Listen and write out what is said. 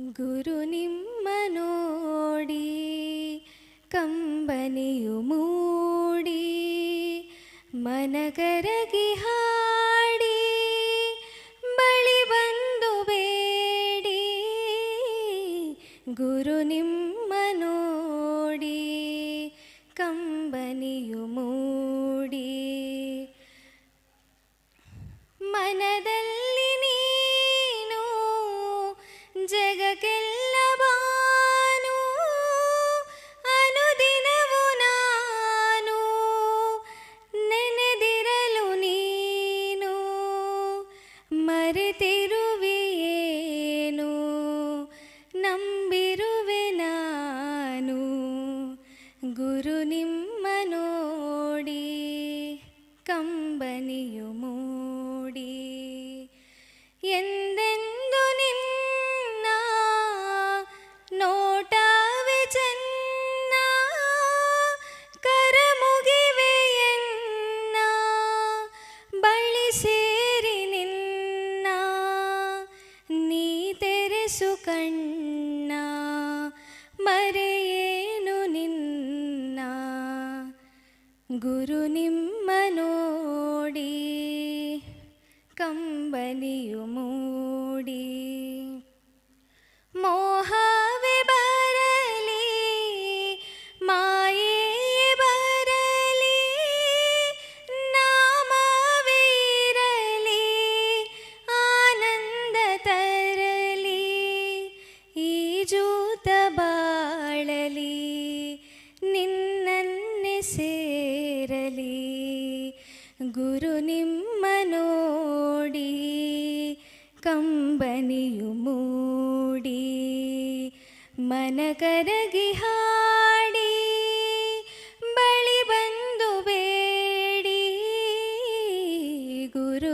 ಗುರು ನಿಮ್ಮ ನೋಡಿ ಕಂಬನಿಯು ಮೂಡಿ ಮನಕರಗಿ ಹಾಡಿ ಬಳಿ ಬಂದು ಬೇಡಿ. ಗುರು ನಿಮ್ಮ ನೋಡಿ ಕಂಬನಿಯು ಮೂಡಿ ಮನದಲ್ಲಿ ನೀನು ಜಗಕ್ಕೆಲ್ಲ ಬಾನು ಅನುದಿನವೂ ನಾನು ನೆನೆದಿರಲು ನೀನು ಮರೆತಿರುವೆಯೇನು ನಂಬಿರುವೆ ನಾನು. ಗುರು ನಿಮ್ಮ ನೋಡಿ ಕಂಬನಿಯು ಮೂಡಿ ಎಂದೆಂದು ನಿನ್ನ ನೋಟವೇ ಚೆನ್ನ ಕರಮುಗಿವೆಯನ್ನ ಬಳಿ ಸೇರಿ ನಿನ್ನ ನೀ ತೆರೆಸು ಕಣ್ಣ ಮರೆಯೇನು ನಿನ್ನ. ಗುರು ನಿಮ್ಮ ನೋಡಿ ಕಂಬನಿಯು ಮೂಡಿ ಮೋಹವೇ ಬರಲಿ ಮಾಯೆಯೇ ಬರಲಿ ನಾಮವೇ ಇರಲಿ ಆನಂದ ತರಲಿ ಈಜೂತ ಬಾಳಲಿ ನಿನ್ನನ್ನೇ ಸೇರಲಿ. ಗುರು ನಿಮ್ಮ ನೋಡಿ ಕಂಬನಿಯು ಮೂಡಿ ಮನಕರಗಿ ಹಾಡಿ ಬಳಿ ಬಂದು ಬೇಡಿ. ಗುರು